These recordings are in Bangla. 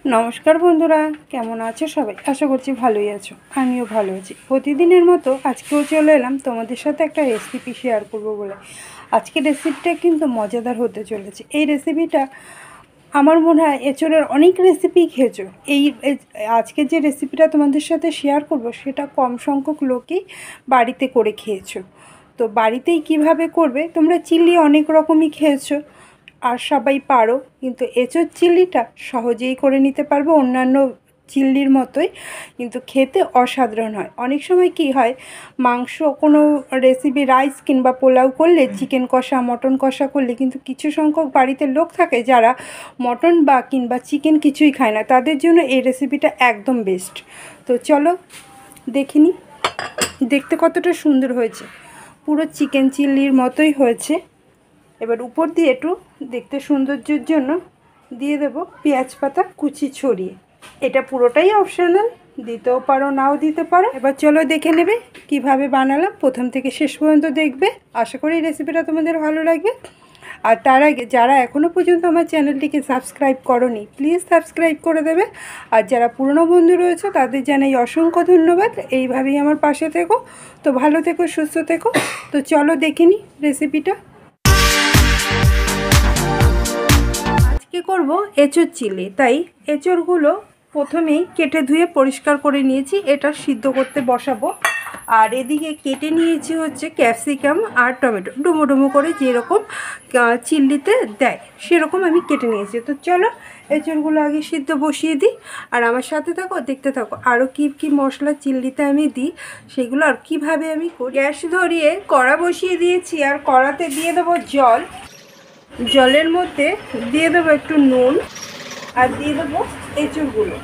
নমস্কার বন্ধুরা, কেমন আছো সবাই? আশা করছি ভালোই আছো। আমিও ভালো আছি। প্রতিদিনের মতো আজকেও চলে এলাম তোমাদের সাথে একটা রেসিপি শেয়ার করব বলে। আজকের রেসিপিটা কিন্তু মজাদার হতে চলেছে। এই রেসিপিটা আমার মনে হয় এঁচোড়ের অনেক রেসিপি খেয়েছো। আজকে যে রেসিপিটা তোমাদের সাথে শেয়ার করব সেটা কম সংখ্যক লোকই বাড়িতে করে খেয়েছো। তো বাড়িতেই কিভাবে করবে, তোমরা চিলি অনেক রকমই খেয়েছো আর সবাই পারো, কিন্তু এঁচোড় চিল্লিটা সহজেই করে নিতে পারবে অন্যান্য চিল্লির মতোই, কিন্তু খেতে অসাধারণ হয়। অনেক সময় কি হয়, মাংস কোনো রেসিপি রাইস কিংবা পোলাও করলে, চিকেন কষা মটন কষা করলে কিন্তু কিছু সংখ্যক বাড়িতে লোক থাকে যারা মটন বা কিংবা চিকেন কিছুই খায় না, তাদের জন্য এই রেসিপিটা একদম বেস্ট। তো চলো দেখে নিই দেখতে কতটা সুন্দর হয়েছে, পুরো চিকেন চিল্লির মতোই হয়েছে। এবার উপর দিয়ে একটু দেখতে সৌন্দর্যের জন্য দিয়ে দেব পেঁয়াজ পাতা কুচি ছড়িয়ে। এটা পুরোটাই অপশনাল, দিতেও পারো নাও দিতে পারো। এবার চলো দেখে নেবে কিভাবে বানালাম, প্রথম থেকে শেষ পর্যন্ত দেখবে। আশা করি রেসিপিটা তোমাদের ভালো লাগবে। আর তার আগে যারা এখনও পর্যন্ত আমার চ্যানেলটিকে সাবস্ক্রাইব করোনি, প্লিজ সাবস্ক্রাইব করে দেবে। আর যারা পুরনো বন্ধু রয়েছে তাদের জানাই অসংখ্য ধন্যবাদ। এইভাবেই আমার পাশে থেকো। তো ভালো থেকো, সুস্থ থেকো। তো চলো দেখে নিই রেসিপিটা। আজকে করব এঁচোড় চিলি, তাই এঁচোড়গুলো প্রথমেই কেটে ধুয়ে পরিষ্কার করে নিয়েছি, এটা সিদ্ধ করতে বসাবো। আর এদিকে কেটে নিয়েছি হচ্ছে ক্যাপসিকাম আর টমেটো, ডুমো ডুমো করে যেরকম চিল্লিতে দেয় সেরকম আমি কেটে নিয়েছি। তো চলো এঁচোড়গুলো আগে সিদ্ধ বসিয়ে দিই, আর আমার সাথে থাকো, দেখতে থাকো আরও কী কী মশলা চিল্লিতে আমি দিই সেগুলো আর কীভাবে আমি করি। গ্যাস ধরিয়ে কড়া বসিয়ে দিয়েছি, আর কড়াতে দিয়ে দেবো জল। জলের মধ্যে দিয়ে দেবো একটু নুন, আর দিয়ে দেবো এঁচোড়গুলো।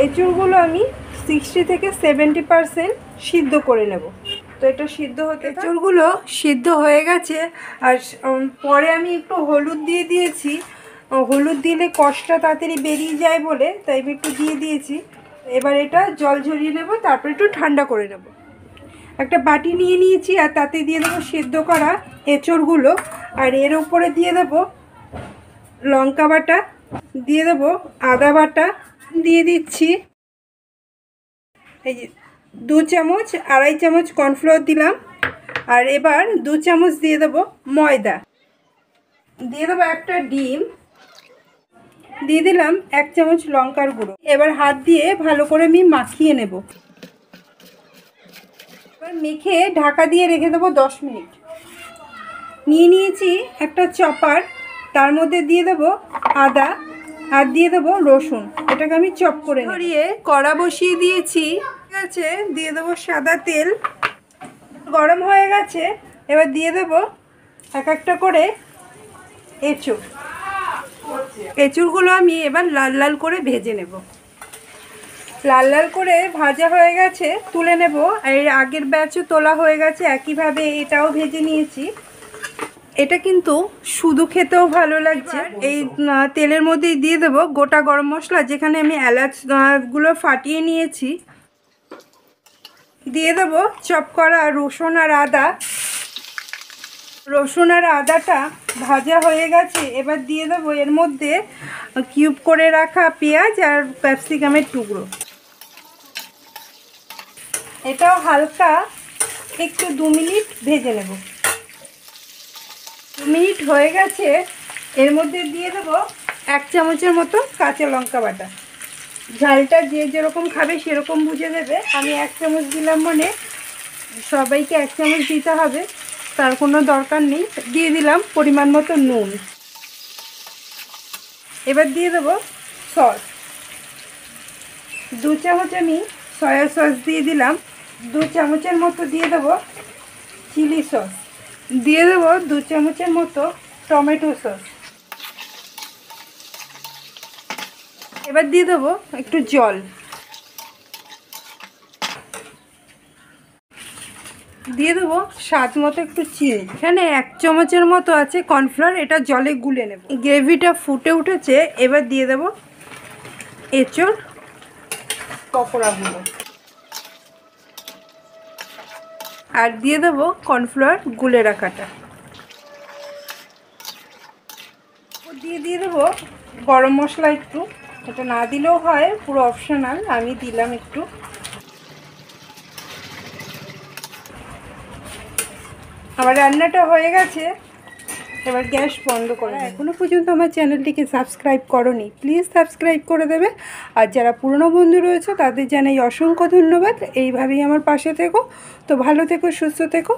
এঁচোড়গুলো আমি 60 থেকে 70% সিদ্ধ করে নেব। তো এটা সিদ্ধ হতে, এঁচোড়গুলো সিদ্ধ হয়ে গেছে। আর পরে আমি একটু হলুদ দিয়ে দিয়েছি, হলুদ দিলে কষটা তাড়াতাড়ি বেরিয়ে যায় বলে, তাই আমি একটু দিয়ে দিয়েছি। এবার এটা জল ঝরিয়ে নেব, তারপর একটু ঠান্ডা করে নেব। একটা বাটি নিয়ে নিয়েছি, আর তাতে দিয়ে দেবো সেদ্ধ করা এঁচোড়গুলো, আর এর উপরে দিয়ে দেবো লঙ্কা বাটা, দিয়ে দেবো আদা বাটা, দিয়ে দিচ্ছি এই যে 2 চামচ, 2.5 চামচ কর্নফ্লোর দিলাম। আর এবার 2 চামচ দিয়ে দেবো ময়দা, দিয়ে দেবো একটা ডিম, দিয়ে দিলাম 1 চামচ লঙ্কার গুঁড়ো। এবার হাত দিয়ে ভালো করে আমি মাখিয়ে নেব। এবার মেখে ঢাকা দিয়ে রেখে দেবো 10 মিনিট। নিয়ে নিয়েছি একটা চপার, তার মধ্যে দিয়ে দেবো আদা আর দিয়ে দেবো রসুন, এটাকে আমি চপ করে ধরিয়ে কড়া বসিয়ে দিয়েছি। ঠিক আছে, দিয়ে দেবো সাদা তেল, গরম হয়ে গেছে। এবার দিয়ে দেবো এক একটা করে এঁচোড়। এঁচোড়গুলো আমি এবার লাল লাল করে ভেজে নেব। লাল লাল করে ভাজা হয়ে গেছে, তুলে নেব। এর আগের ব্যাচও তোলা হয়ে গেছে, একইভাবে এটাও ভেজে নিয়েছি। এটা কিন্তু শুধু খেতেও ভালো লাগছে। এই তেলের মধ্যেই দিয়ে দেবো গোটা গরম মশলা, যেখানে আমি এলাচগুলো ফাটিয়ে নিয়েছি। দিয়ে দেবো চপ করা রসুন আর আদা। রসুন আর আদাটা ভাজা হয়ে গেছে, এবার দিয়ে দেবো এর মধ্যে কিউব করে রাখা পেঁয়াজ আর ক্যাপসিকামের টুকরো। এটাও হালকা একটু 2 মিনিট ভেজে নেব। 2 মিনিট হয়ে গেছে, এর মধ্যে দিয়ে দেবো 1 চামচের মতো কাঁচা লঙ্কা বাটা। ঝালটা যে যেরকম খাবে সেরকম বুঝে দেবে। আমি 1 চামচ দিলাম, মানে সবাইকে 1 চামচ দিতে হবে, তার কোনো দরকার নেই। দিয়ে দিলাম পরিমাণ মতো নুন। এবার দিয়ে দেবো সস, 2 চামচ আমি সয়া সস দিয়ে দিলাম। 2 চামচের মতো দিয়ে দেবো চিলি সস, দিয়ে দেবো 2 চামচের মতো টমেটো সস। এবার দিয়ে দেবো একটু জল, দিয়ে দেবো স্বাদ মতো একটু চিনি। এখানে 1 চামচের মতো আছে কর্নফ্লাওয়ার, এটা জলে গুলে নেব। গ্রেভিটা ফুটে উঠেছে, এবার দিয়ে দেবো এঁচোড় পকোড়াগুলো, আর দিয়ে দেবো কর্নফ্লাওয়ার গুলে রাখাটা। দিয়ে দেবো গরম মশলা একটু, এটা না দিলেও হয়, পুরো অপশনাল, আমি দিলাম একটু। আমার রান্নাটা হয়ে গেছে, এবার গ্যাস বন্ধ করে। এখনও পর্যন্ত আমার চ্যানেলটিকে সাবস্ক্রাইব করোনি, প্লিজ সাবস্ক্রাইব করে দেবে। আর যারা পুরনো বন্ধু রয়েছে তাদের জানাই অসংখ্য ধন্যবাদ। এইভাবেই আমার পাশে থেকো। তো ভালো থেকো, সুস্থ থেকো।